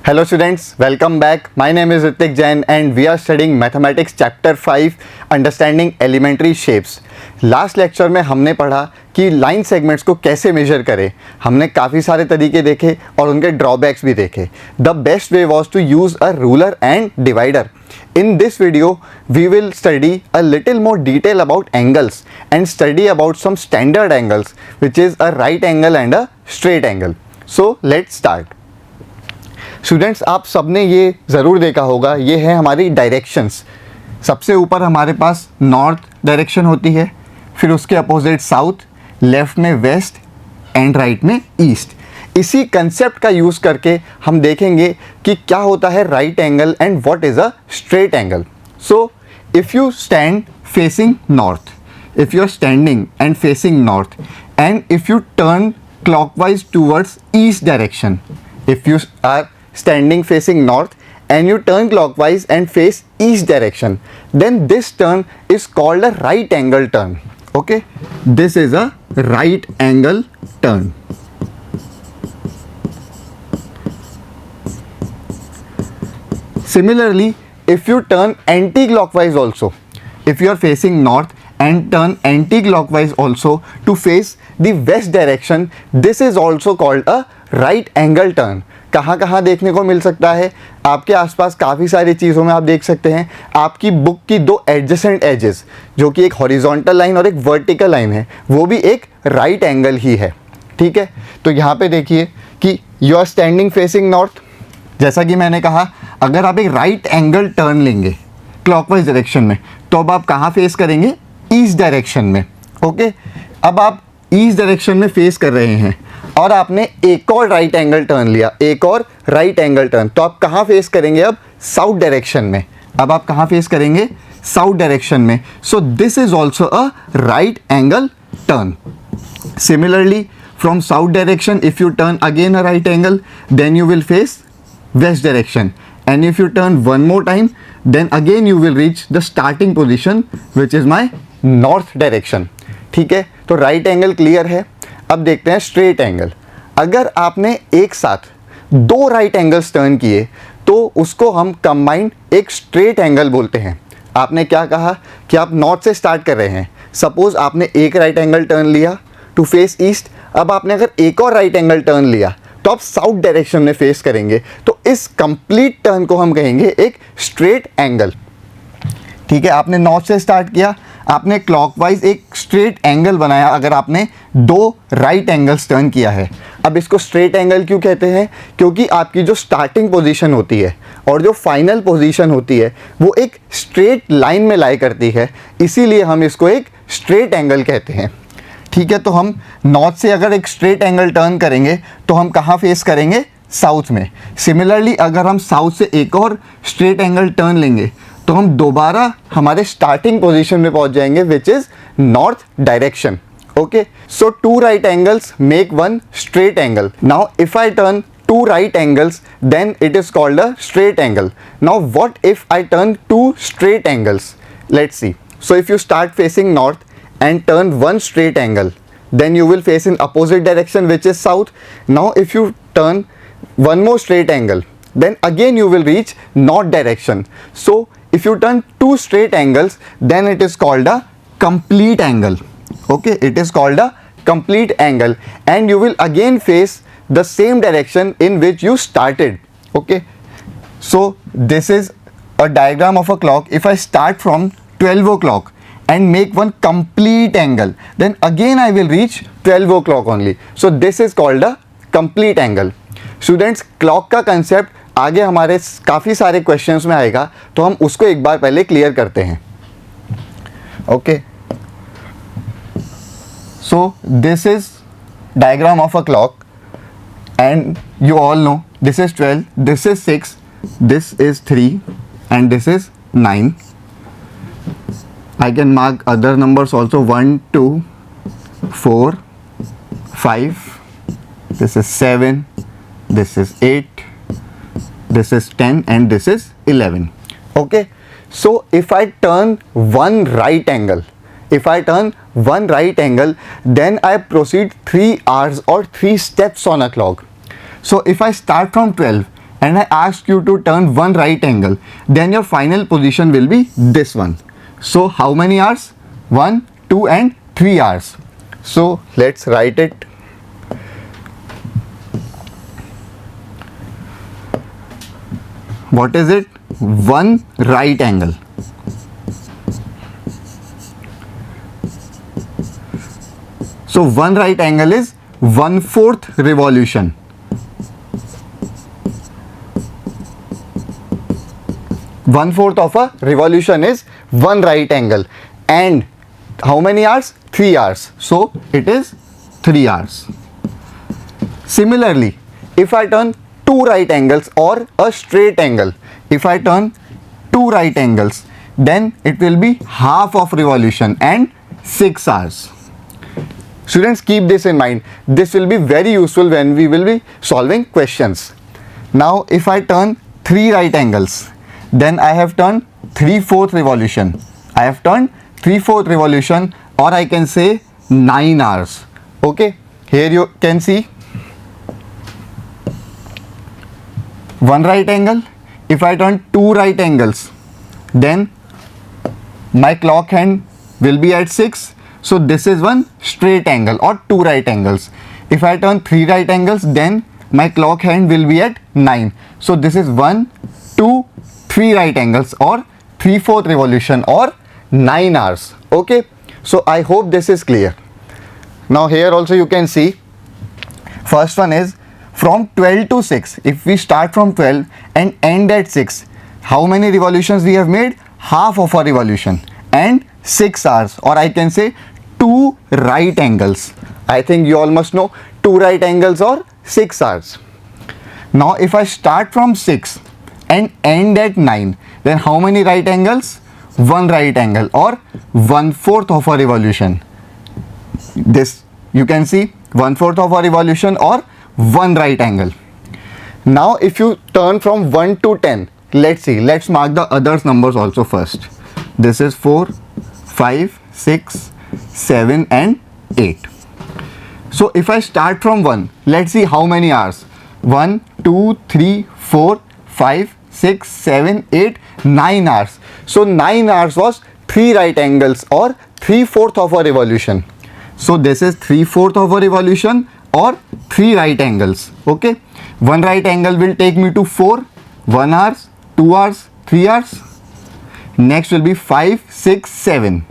Hello students, welcome back. My name is Ritik Jain and we are studying Mathematics Chapter 5 Understanding Elementary Shapes. Last lecture में हमने पढ़ा कि line segments को कैसे major करें. हमने काफ़ी सारे तरीके देखे और उनके ड्रॉबैक्स भी देखे. The best way was to use a ruler and divider. In this video, we will study a little more detail about angles and study about some standard angles, which is a right angle and a straight angle. So let's start. Students, आप सबने ये ज़रूर देखा होगा, ये है हमारी directions. सबसे ऊपर हमारे पास नॉर्थ डायरेक्शन होती है, फिर उसके अपोजिट साउथ, लेफ़्ट में वेस्ट एंड राइट में ईस्ट. इसी कंसेप्ट का यूज़ करके हम देखेंगे कि क्या होता है right angle and what is a straight angle. So if you stand facing north, if you are standing and facing north and if you turn clockwise towards east direction, if you are standing facing north and you turn clockwise and face east direction, then this turn is called a right angle turn. Okay, this is a right angle turn. Similarly, if you turn anti-clockwise also, if you are facing north and turn anti-clockwise also to face the west direction, this is also called a right angle turn. कहाँ कहाँ देखने को मिल सकता है? आपके आसपास काफ़ी सारी चीज़ों में आप देख सकते हैं. आपकी बुक की दो एडजेसेंट एजेस, जो कि एक हॉरिजॉन्टल लाइन और एक वर्टिकल लाइन है, वो भी एक राइट एंगल ही है. ठीक है, तो यहाँ पे देखिए कि you are standing facing north. जैसा कि मैंने कहा, अगर आप एक राइट एंगल टर्न लेंगे क्लॉकवाइज डायरेक्शन में, तो अब आप कहाँ फेस करेंगे? ईस्ट डायरेक्शन में. ओके, अब आप ईस्ट डायरेक्शन में फेस कर रहे हैं और आपने एक और राइट एंगल टर्न लिया, एक और राइट एंगल टर्न, तो आप कहाँ फेस करेंगे? अब साउथ डायरेक्शन में. अब आप कहाँ फेस करेंगे? साउथ डायरेक्शन में. So this is also a right angle turn. Similarly from south direction, if you turn again a right angle, then you will face west direction, and if you turn one more time, then again you will reach the starting position, which is my north direction. ठीक है, तो right angle clear है. अब देखते हैं straight angle. अगर आपने एक साथ दो राइट एंगल्स टर्न किए तो उसको हम कंबाइंड एक स्ट्रेट एंगल बोलते हैं. आपने क्या कहा कि आप नॉर्थ से स्टार्ट कर रहे हैं. सपोज आपने एक राइट एंगल टर्न लिया टू फेस ईस्ट. अब आपने अगर एक और राइट एंगल टर्न लिया तो आप साउथ डायरेक्शन में फेस करेंगे, तो इस कंप्लीट टर्न को हम कहेंगे एक स्ट्रेट एंगल. ठीक है, आपने नॉर्थ से स्टार्ट किया, आपने क्लॉकवाइज एक स्ट्रेट एंगल बनाया. अगर आपने दो राइट एंगल्स टर्न किया है, अब इसको स्ट्रेट एंगल क्यों कहते हैं? क्योंकि आपकी जो स्टार्टिंग पोजीशन होती है और जो फाइनल पोजीशन होती है वो एक स्ट्रेट लाइन में लाई करती है, इसीलिए हम इसको एक स्ट्रेट एंगल कहते हैं. ठीक है, तो हम नॉर्थ से अगर एक स्ट्रेट एंगल टर्न करेंगे तो हम कहाँ फेस करेंगे? साउथ में. सिमिलरली अगर हम साउथ से एक और स्ट्रेट एंगल टर्न लेंगे तो हम दोबारा हमारे स्टार्टिंग पोजीशन में पहुंच जाएंगे, which is north direction. Okay, so two right angles make one straight angle. Now if I turn two right angles, then it is called a straight angle. Now what if I turn two straight angles? Let's see. So if you start facing north and turn one straight angle, then you will face in opposite direction, which is south. Now if you turn one more straight angle, then again you will reach north direction. So if you turn two straight angles, then it is called a complete angle. Okay, it is called a complete angle, and you will again face the same direction in which you started. Okay, so this is a diagram of a clock. If I start from 12 o'clock and make one complete angle, then again I will reach 12 o'clock only. So this is called a complete angle. Students, clock का concept आगे हमारे काफ़ी सारे questions में आएगा, तो हम उसको एक बार पहले clear करते हैं. Okay, so this is diagram of a clock, and you all know this is 12, this is 6, this is 3, and this is 9. I can mark other numbers also, 1, 2, 4, 5, this is 7, this is 8, this is 10, and this is 11. Okay, so if I turn one right angle, then I proceed 3 hours or 3 steps on a clock. So if I start from 12 and I ask you to turn one right angle, then your final position will be this one. So how many hours? 1, 2 and 3 hours. So let's write it. What is it? One right angle. So one right angle is 1/4 revolution. One-fourth of a revolution is one right angle. And how many hours? 3 hours. So it is 3 hours. Similarly, if I turn two right angles or a straight angle, if I turn two right angles, then it will be half of revolution and 6 hours. Students, keep this in mind. This will be very useful when we will be solving questions. Now, if I turn three right angles, then I have turned 3/4 revolution. I have turned 3/4 revolution, or I can say 9 hours. Okay, here you can see one right angle. If I turn two right angles, then my clock hand will be at 6. So this is one straight angle or two right angles. If I turn three right angles, then my clock hand will be at 9. So this is 1, 2, 3 right angles or 3/4 revolution or 9 hours. Okay, so I hope this is clear. Now here also you can see, first one is from 12 to 6. If we start from 12 and end at 6, how many revolutions we have made? Half of a revolution and 6 hours, or I can say 2 right angles. I think you all must know 2 right angles or 6 hours. Now if I start from 6 and end at 9, then how many right angles? One right angle or 1/4 of a revolution. This you can see 1/4 of a revolution or one right angle. Now if you turn from 1 to 10, let's see, let's mark the others numbers also first. This is 4, 5, 6, 7 and 8. So if I start from 1, let's see how many hours. 1, 2, 3, 4, 5, 6, 7, 8, 9 hours. So 9 hours was 3 right angles or 3/4 of a revolution. So this is 3/4 of a revolution or 3 right angles. Okay, one right angle will take me to 4, 1 hours, 2 hours, 3 hours. Next will be 5, 6, 7,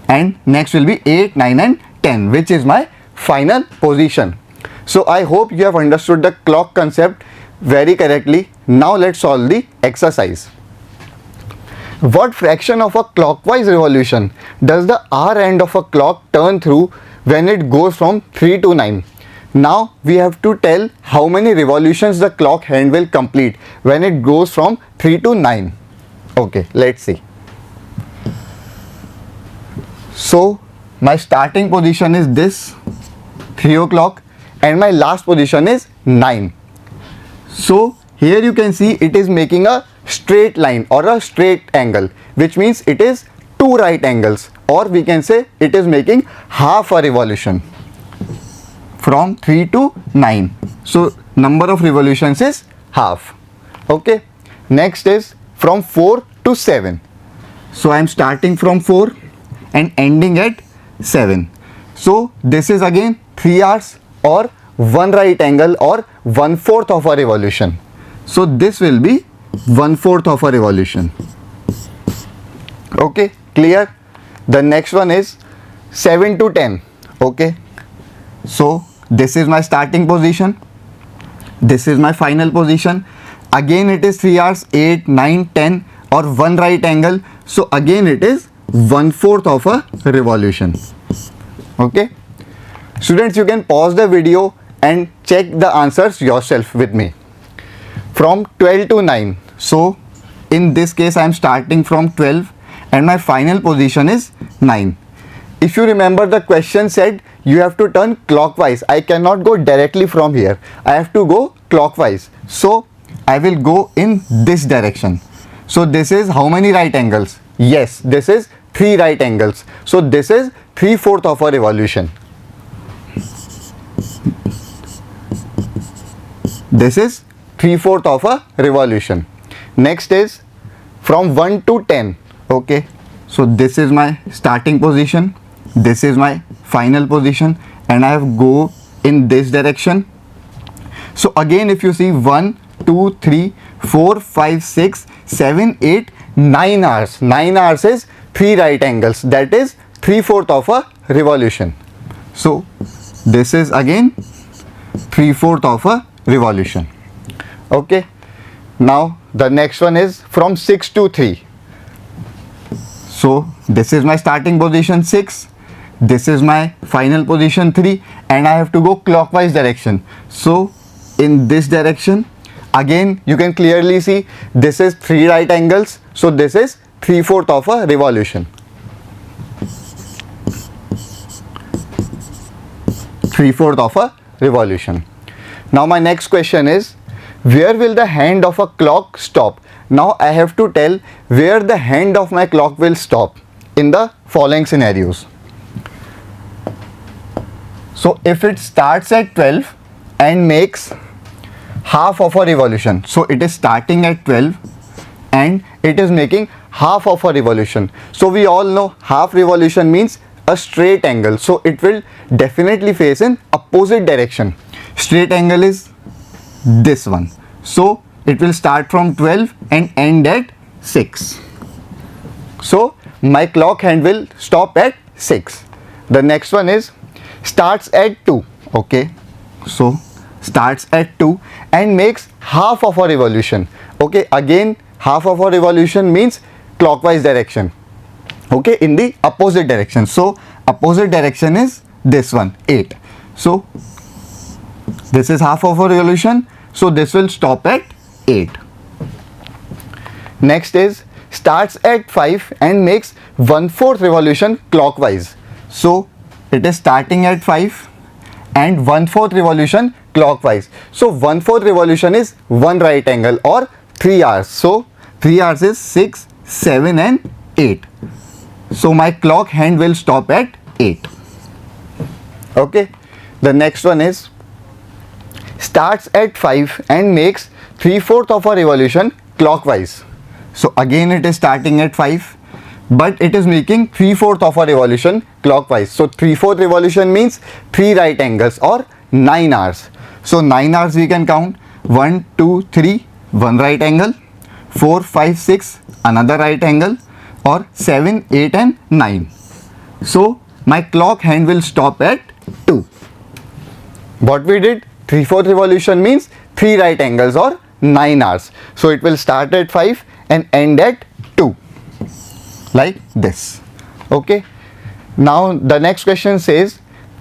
and next will be 8, 9 and 10, which is my final position. So I hope you have understood the clock concept very correctly. Now let's solve the exercise. What fraction of a clockwise revolution does the R end of a clock turn through when it goes from 3 to 9? Now we have to tell how many revolutions the clock hand will complete when it goes from 3 to 9. Okay, let's see. So my starting position is this 3 o'clock and my last position is 9. So here you can see it is making a straight line or a straight angle, which means it is 2 right angles, or we can say it is making half a revolution from 3 to 9. So number of revolutions is half. Okay, next is from 4 to 7. So I am starting from 4 and ending at 7. So this is again 3 hours or one right angle or 1/4 of a revolution. So this will be 1/4 of a revolution. Okay, clear? The next one is 7 to 10. Okay, so this is my starting position, this is my final position. Again it is 3 hours, 8, 9, 10 or one right angle. So again it is 1/4 of a revolution. Okay, students, you can pause the video and check the answers yourself with me. From 12 to 9. So in this case I am starting from 12 and my final position is 9. If you remember, the question said you have to turn clockwise. I cannot go directly from here. I have to go clockwise. So I will go in this direction. So this is how many right angles? Yes, this is 3 right angles. So this is 3/4 of a revolution. This is 3/4 of a revolution. Next is from 1 to 10. Okay, so this is my starting position, this is my final position, and I have go in this direction. So again, if you see 1, 2, 3, 4, 5, 6, 7, 8, 9 hours. 9 hours is 3 right angles. That is 3/4 of a revolution. So this is again 3/4 of a revolution. Okay. Now the next one is from 6 to 3. So this is my starting position 6. This is my final position 3, and I have to go clockwise direction. So in this direction, again you can clearly see this is 3 right angles. So this is 3/4 of a revolution. 3/4 of a revolution. Now my next question is, where will the hand of a clock stop? Now I have to tell where the hand of my clock will stop in the following scenarios. So if it starts at 12 and makes half of a revolution, so it is starting at 12 and it is making half of a revolution. So we all know half revolution means a straight angle, so it will definitely face in opposite direction. Straight angle is this one, so it will start from 12 and end at 6. So my clock hand will stop at 6. The next one is starts at 2. Okay, so starts at 2 and makes half of a revolution. Okay, again half of a revolution means clockwise direction. Okay, in the opposite direction. So opposite direction is this one, 8. So this is half of a revolution, so this will stop at 8. Next is starts at 5 and makes 1/4 revolution clockwise. So it is starting at 5 and 1/4 revolution clockwise. So 1/4 revolution is 1 right angle or 3 hours. So 3 hours is 6, 7 and 8. So my clock hand will stop at 8. Okay. The next one is starts at 5 and makes 3/4 of a revolution clockwise. So again it is starting at 5, but it is making 3/4 of a revolution clockwise. So 3/4 revolution means 3 right angles or 9 hours. So 9 hours we can count 1, 2, 3, 1 right angle, 4, 5, 6, another right angle, or 7, 8 and 9. So my clock hand will stop at 2. What we did, 3/4 revolution means 3 right angles or 9 hours. So it will start at 5 and end at 2, like this. Okay. Now the next question says,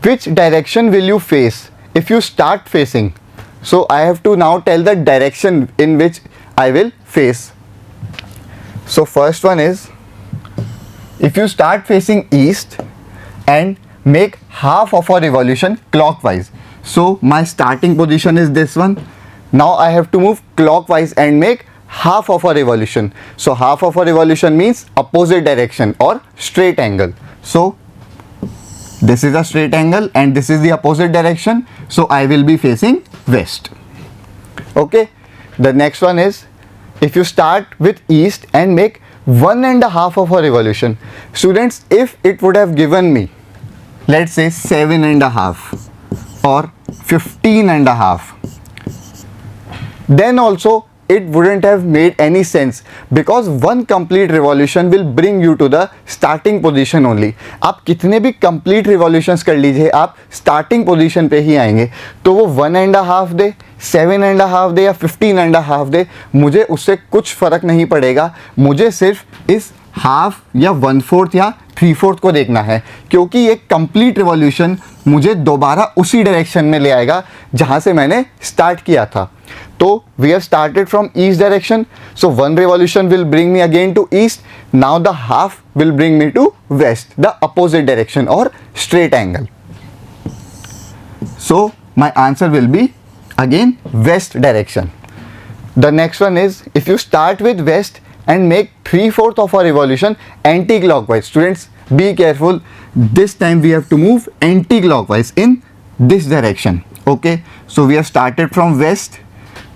which direction will you face if you start facing? So I have to now tell the direction in which I will face. So first one is, if you start facing east and make half of a revolution clockwise. So my starting position is this one. Now I have to move clockwise and make half of a revolution. So half of a revolution means opposite direction or straight angle. So this is a straight angle and this is the opposite direction. So I will be facing west. Okay. The next one is, if you start with east and make 1.5 of a revolution. Students, if it would have given me, let's say 7.5 or 15.5, then also it wouldn't have made any sense, because one complete revolution will bring you to the starting position only. आप कितने भी complete revolutions कर लीजिए, आप starting position पे ही आएंगे. तो वो 1.5 दे, 7.5 दे या 15.5 दे, मुझे उससे कुछ फ़र्क नहीं पड़ेगा. मुझे सिर्फ इस हाफ या 1/4 या 3/4 को देखना है, क्योंकि ये कंप्लीट रिवॉल्यूशन मुझे दोबारा उसी डायरेक्शन में ले आएगा जहाँ से मैंने स्टार्ट किया था. तो we have started from east direction, so 1 revolution will bring me again to east. Now the half will bring me to west, the opposite direction और straight angle. So my answer will be again west direction. The next one is, if you start with west and make 3/4 of a revolution anti-clockwise. Students, be careful, this time we have to move anti-clockwise in this direction. Okay, so we have started from west,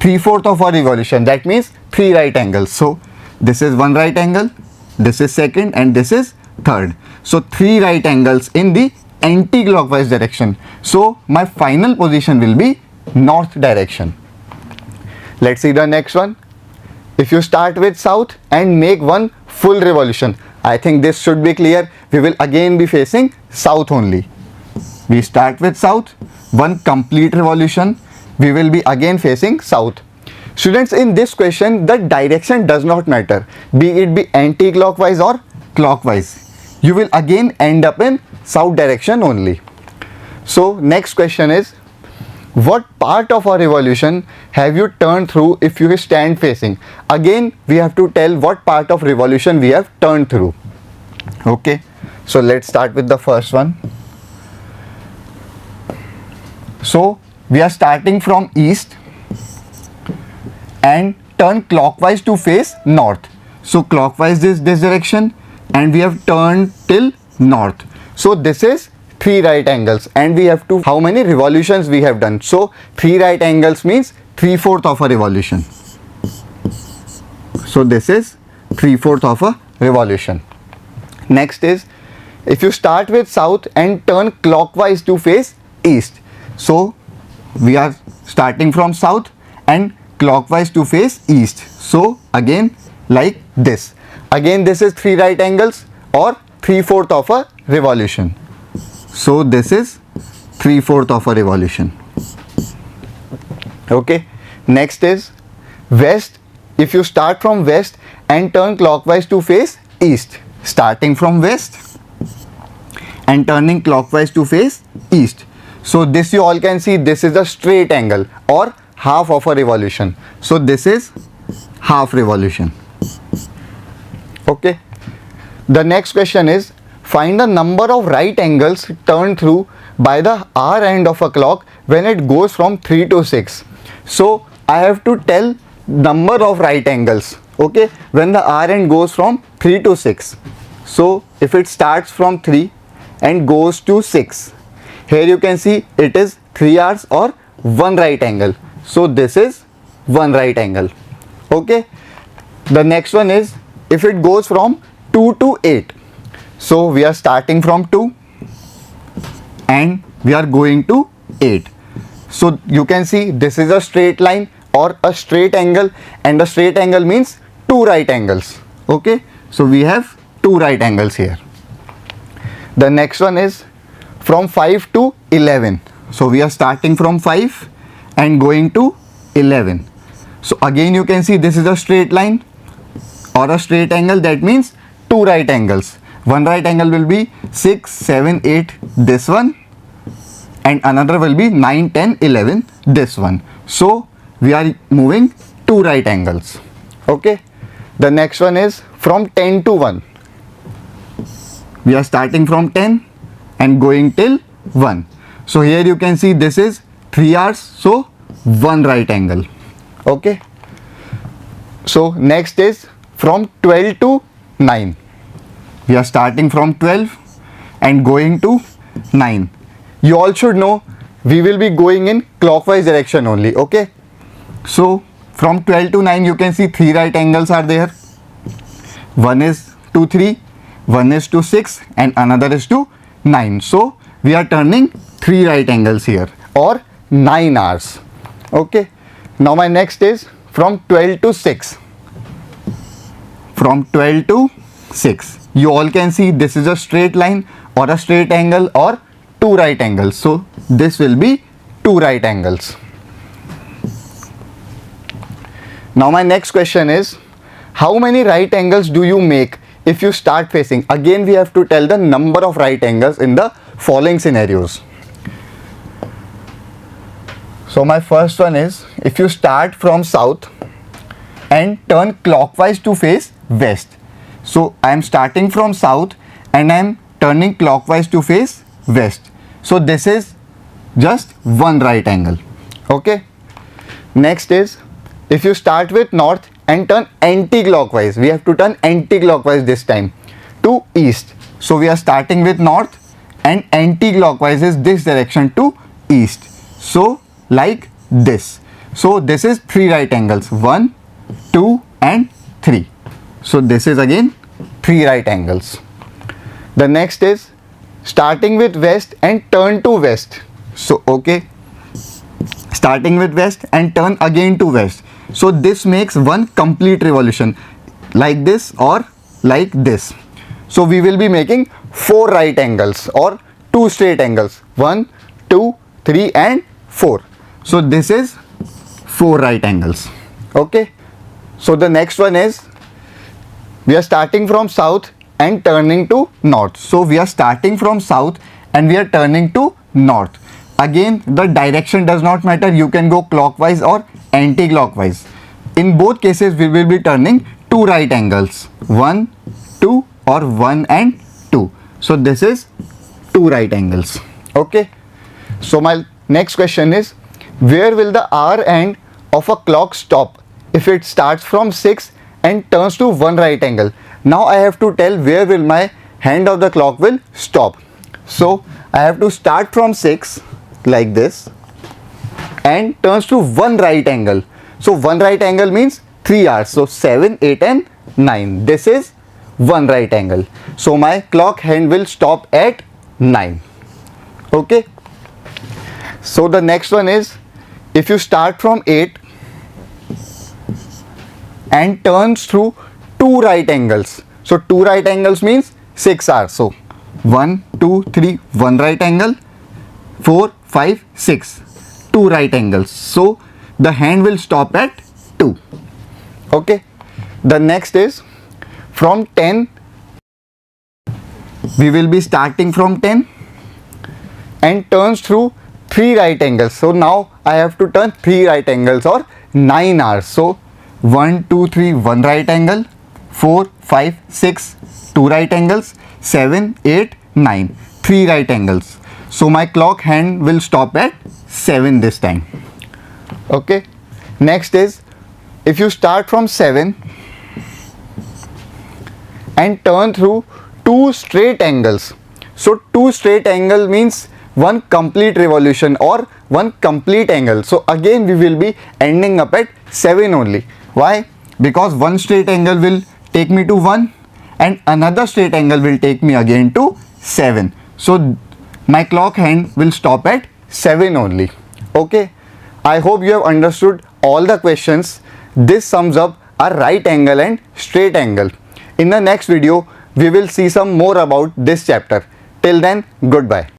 3/4 of a revolution. That means 3 right angles. So this is one right angle, this is second, and this is third. So 3 right angles in the anti-clockwise direction. So my final position will be north direction. Let's see the next one. If you start with south and make one full revolution, I think this should be clear. We will again be facing south only. We start with south, one complete revolution, we will be again facing south. Students, in this question, the direction does not matter, be it be anti-clockwise or clockwise. You will again end up in south direction only. So next question is, what part of a revolution have you turned through if you stand facing? Again, we have to tell what part of revolution we have turned through. Okay, so let's start with the first one. So we are starting from east and turn clockwise to face north. So clockwise is this direction and we have turned till north. So this is 3 right angles, and we have to, how many revolutions we have done? So 3 right angles means 3/4 of a revolution. So this is 3/4 of a revolution. Next is, if you start with south and turn clockwise to face east. So we are starting from south and clockwise to face east. So again like this. Again this is 3 right angles or 3/4 of a revolution. So this is 3/4 of a revolution. Okay. Next is west. If you start from west and turn clockwise to face east. Starting from west and turning clockwise to face east. So this you all can see, this is a straight angle or half of a revolution. So this is half revolution. Okay. The next question is, find the number of right angles turned through by the R end of a clock when it goes from 3 to 6. So I have to tell number of right angles, okay, when the R end goes from 3 to 6. So if it starts from 3 and goes to 6, here you can see it is 3 R's or 1 right angle. So this is 1 right angle. Okay. The next one is, if it goes from 2 to 8. So we are starting from 2 and we are going to 8. So you can see this is a straight line or a straight angle, and a straight angle means 2 right angles. Okay. So we have 2 right angles here. The next one is from 5 to 11. So we are starting from 5 and going to 11. So again you can see this is a straight line or a straight angle, that means 2 right angles. One right angle will be 6, 7, 8, this one, and another will be 9, 10, 11, this one. So we are moving 2 right angles. Okay. The next one is from 10 to 1. We are starting from 10 and going till 1. So here you can see this is 3 R's, so 1 right angle. Okay. So next is from 12 to 9. We are starting from 12 and going to 9. You all should know we will be going in clockwise direction only. Okay. So from 12 to 9 you can see 3 right angles are there. One is to 3, one is to 6, and another is to 9. So we are turning 3 right angles here or 9 R's. Okay. Now my next is from 12 to 6. From 12 to 6. You all can see this is a straight line or a straight angle or 2 right angles. So this will be 2 right angles. Now my next question is, how many right angles do you make if you start facing? Again we have to tell the number of right angles in the following scenarios. So my first one is, if you start from south and turn clockwise to face west. So I am starting from south and I am turning clockwise to face west. So this is just 1 right angle. Okay. Next is, if you start with north and turn anti-clockwise, we have to turn anti-clockwise this time to east. So we are starting with north and anti-clockwise is this direction to east. So like this. So this is 3 right angles, 1, 2 and 3. So this is again 3 right angles. The next is starting with west and turn to west. So okay, starting with west and turn again to west. So this makes one complete revolution, like this or like this. So we will be making 4 right angles or 2 straight angles, 1, 2, 3 and 4. So this is 4 right angles. Okay, so the next one is we are starting from south and turning to north. So we are starting from south and we are turning to north. Again, the direction does not matter. You can go clockwise or anti-clockwise. In both cases, we will be turning 2 right angles, 1, 2 or 1 and 2. So this is 2 right angles. Okay. So my next question is, where will the hour end of a clock stop if it starts from 6 and turns to 1 right angle? Now I have to tell where will my hand of the clock will stop. So I have to start from 6 like this and turns to 1 right angle. So 1 right angle means 3 hours. So 7, 8 and 9. This is 1 right angle. So my clock hand will stop at 9. Okay. So the next one is, if you start from 8 and turns through 2 right angles. So 2 right angles means 6 hours. So 1, 2, 3, 1 right angle, 4, 5, 6, 2 right angles. So the hand will stop at 2. Okay. The next is from 10, we will be starting from 10 and turns through 3 right angles. So now I have to turn 3 right angles or 9 hours. So 1, 2, 3, 1 right angle, 4, 5, 6, 2 right angles, 7, 8, 9, 3 right angles. So my clock hand will stop at 7 this time. Okay. Next is, if you start from 7 and turn through 2 straight angles. So 2 straight angle means 1 complete revolution or 1 complete angle. So again we will be ending up at 7 only. Why? Because 1 straight angle will take me to 1 and another straight angle will take me again to 7. So my clock hand will stop at 7 only. Okay. I hope you have understood all the questions. This sums up a right angle and straight angle. In the next video, we will see some more about this chapter. Till then, goodbye.